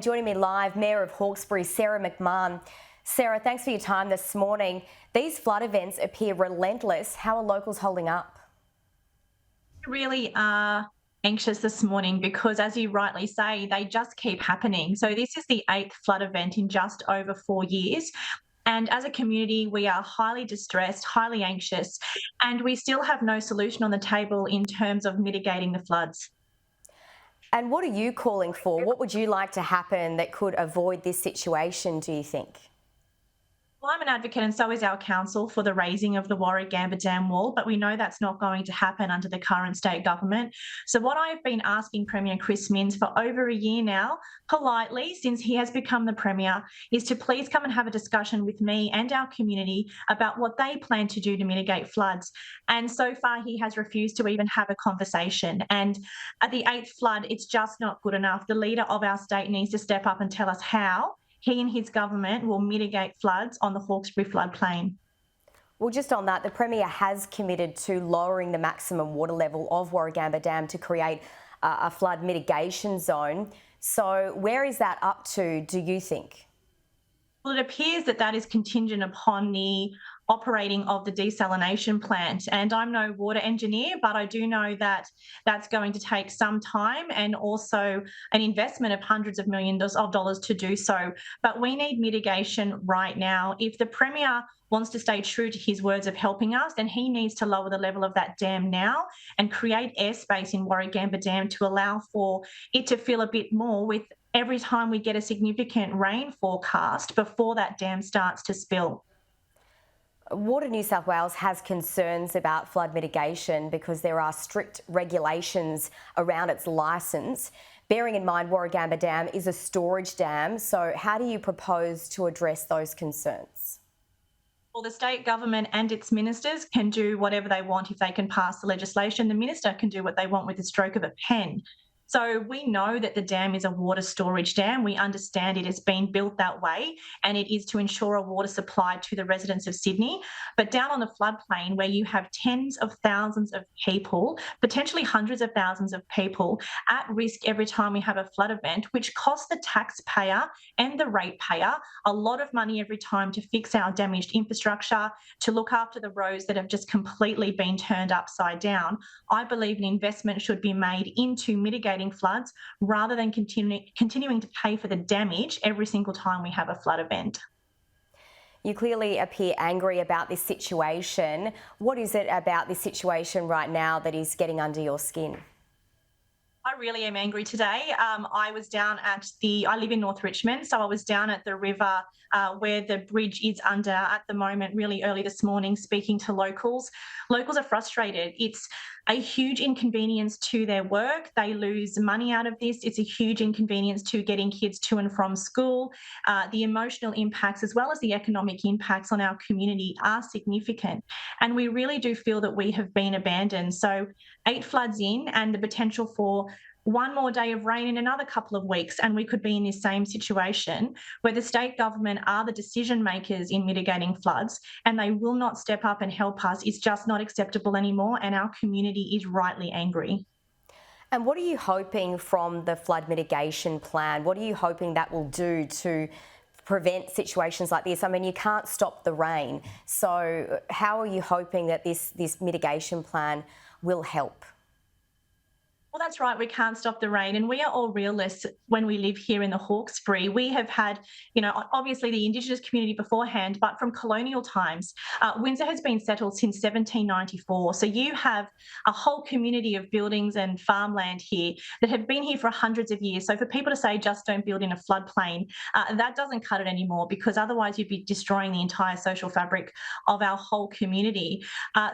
Joining me live, Mayor of Hawkesbury, Sarah McMahon. Sarah, thanks for your time this morning. These flood events appear relentless. How are locals holding up? We really are anxious this morning because, as you rightly say, they just keep happening. So this is the 8th flood event in just over 4 years. And as a community, we are highly distressed, highly anxious, and we still have no solution on the table in terms of mitigating the floods. And what are you calling for? What would you like to happen that could avoid this situation, do you think? Well, I'm an advocate, and so is our council, for the raising of the Warragamba Dam wall, but we know that's not going to happen under the current state government. So, what I've been asking Premier Chris Minns for over a year now, politely, since he has become the Premier, is to please come and have a discussion with me and our community about what they plan to do to mitigate floods. And so far, he has refused to even have a conversation. And at the 8th flood, it's just not good enough. The leader of our state needs to step up and tell us how he and his government will mitigate floods on the Hawkesbury floodplain. Well, just on that, the Premier has committed to lowering the maximum water level of Warragamba Dam to create a flood mitigation zone. So where is that up to, do you think? Well, it appears that that is contingent upon the operating of the desalination plant. And I'm no water engineer, but I do know that that's going to take some time and also an investment of hundreds of millions of dollars to do so. But we need mitigation right now. If the Premier wants to stay true to his words of helping us, then he needs to lower the level of that dam now and create airspace in Warragamba Dam to allow for it to fill a bit more with every time we get a significant rain forecast before that dam starts to spill. Water New South Wales has concerns about flood mitigation because there are strict regulations around its licence. Bearing in mind Warragamba Dam is a storage dam, so how do you propose to address those concerns? Well, the state government and its ministers can do whatever they want if they can pass the legislation. The minister can do what they want with the stroke of a pen. So we know that the dam is a water storage dam. We understand it has been built that way, and it is to ensure a water supply to the residents of Sydney. But down on the floodplain, where you have tens of thousands of people, potentially hundreds of thousands of people at risk every time we have a flood event, which costs the taxpayer and the ratepayer a lot of money every time to fix our damaged infrastructure, to look after the roads that have just completely been turned upside down. I believe an investment should be made into mitigating floods rather than continuing to pay for the damage every single time we have a flood event. You clearly appear angry about this situation. What is it about this situation right now that is getting under your skin? I really am angry today. I was down I live in North Richmond, so I was down at the river where the bridge is under at the moment, really early this morning, speaking to locals. Locals are frustrated. It's a huge inconvenience to their work. They lose money out of this. It's a huge inconvenience to getting kids to and from school. The emotional impacts, as well as the economic impacts on our community, are significant. And we really do feel that we have been abandoned. So 8 floods in, and the potential for one more day of rain in another couple of weeks, and we could be in this same situation where the state government are the decision makers in mitigating floods and they will not step up and help us. It's just not acceptable anymore, and our community is rightly angry. And what are you hoping from the flood mitigation plan? What are you hoping that will do to prevent situations like this? I mean, you can't stop the rain. So how are you hoping that this mitigation plan will help? Well, that's right. We can't stop the rain. And we are all realists when we live here in the Hawkesbury. We have had, obviously the Indigenous community beforehand, but from colonial times, Windsor has been settled since 1794. So you have a whole community of buildings and farmland here that have been here for hundreds of years. So for people to say just don't build in a floodplain, that doesn't cut it anymore, because otherwise you'd be destroying the entire social fabric of our whole community.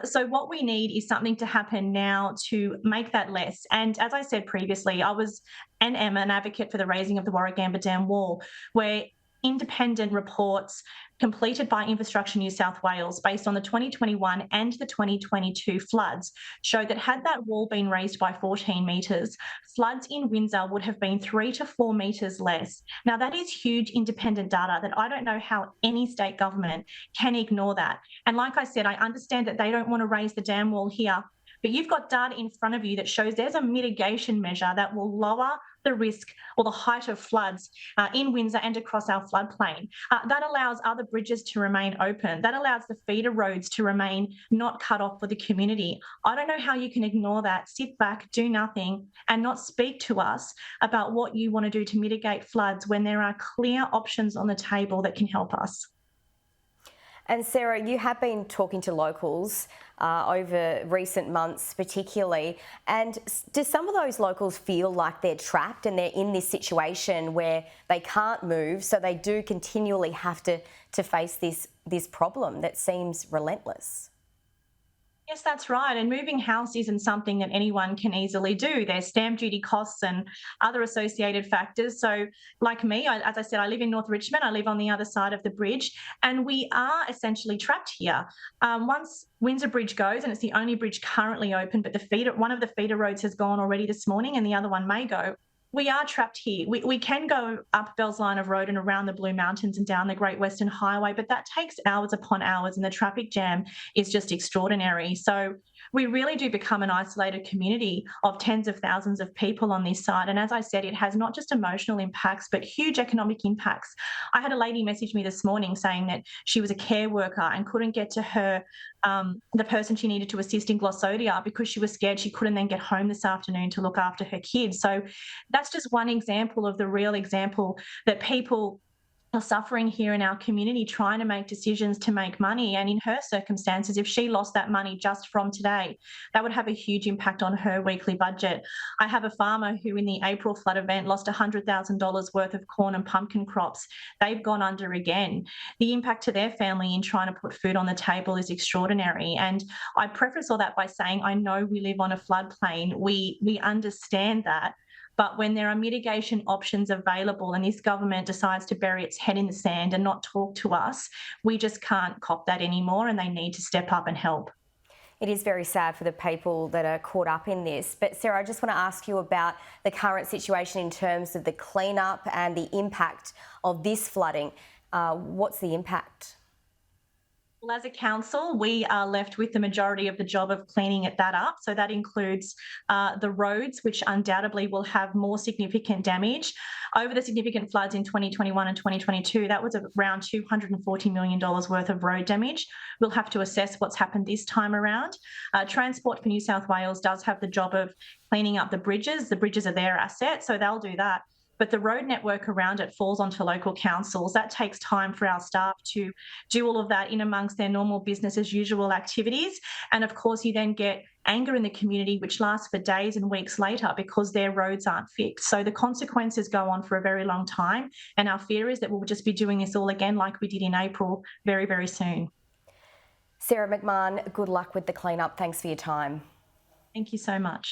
So what we need is something to happen now to make that less. And as I said previously, I was and am an advocate for the raising of the Warragamba Dam wall, where independent reports completed by Infrastructure New South Wales based on the 2021 and the 2022 floods showed that had that wall been raised by 14 metres, floods in Windsor would have been 3 to 4 metres less. Now, that is huge independent data that I don't know how any state government can ignore that. And like I said, I understand that they don't want to raise the dam wall here but you've got data in front of you that shows there's a mitigation measure that will lower the risk or the height of floods in Windsor and across our floodplain. That allows other bridges to remain open. That allows the feeder roads to remain not cut off for the community. I don't know how you can ignore that, sit back, do nothing, and not speak to us about what you want to do to mitigate floods when there are clear options on the table that can help us. And Sarah, you have been talking to locals over recent months particularly, and do some of those locals feel like they're trapped and they're in this situation where they can't move, so they do continually have to face this problem that seems relentless? Yes, that's right. And moving house isn't something that anyone can easily do. There's stamp duty costs and other associated factors. So, like me, as I said, I live in North Richmond. I live on the other side of the bridge, and we are essentially trapped here. Once Windsor Bridge goes, and it's the only bridge currently open, but one of the feeder roads has gone already this morning, and the other one may go. We are trapped here. We can go up Bell's Line of Road and around the Blue Mountains and down the Great Western Highway, but that takes hours upon hours, and the traffic jam is just extraordinary. So we really do become an isolated community of tens of thousands of people on this side. And as I said, it has not just emotional impacts, but huge economic impacts. I had a lady message me this morning saying that she was a care worker and couldn't get to her the person she needed to assist in Glossodia because she was scared she couldn't then get home this afternoon to look after her kids. So that's just one example of the real example that people are suffering here in our community, trying to make decisions to make money. And in her circumstances, if she lost that money just from today, that would have a huge impact on her weekly budget. I have a farmer who in the April flood event lost $100,000 worth of corn and pumpkin crops. They've gone under again. The impact to their family in trying to put food on the table is extraordinary. And I preface all that by saying, I know we live on a floodplain. We understand that. But when there are mitigation options available and this government decides to bury its head in the sand and not talk to us, we just can't cop that anymore, and they need to step up and help. It is very sad for the people that are caught up in this. But Sarah, I just want to ask you about the current situation in terms of the cleanup and the impact of this flooding. What's the impact? Well, as a council, we are left with the majority of the job of cleaning that up. So that includes the roads, which undoubtedly will have more significant damage. Over the significant floods in 2021 and 2022, that was around $240 million worth of road damage. We'll have to assess what's happened this time around. Transport for New South Wales does have the job of cleaning up the bridges. The bridges are their asset, so they'll do that. But the road network around it falls onto local councils. That takes time for our staff to do all of that in amongst their normal business as usual activities. And of course, you then get anger in the community, which lasts for days and weeks later because their roads aren't fixed. So the consequences go on for a very long time. And our fear is that we'll just be doing this all again like we did in April very, very soon. Sarah McMahon, good luck with the cleanup. Thanks for your time. Thank you so much.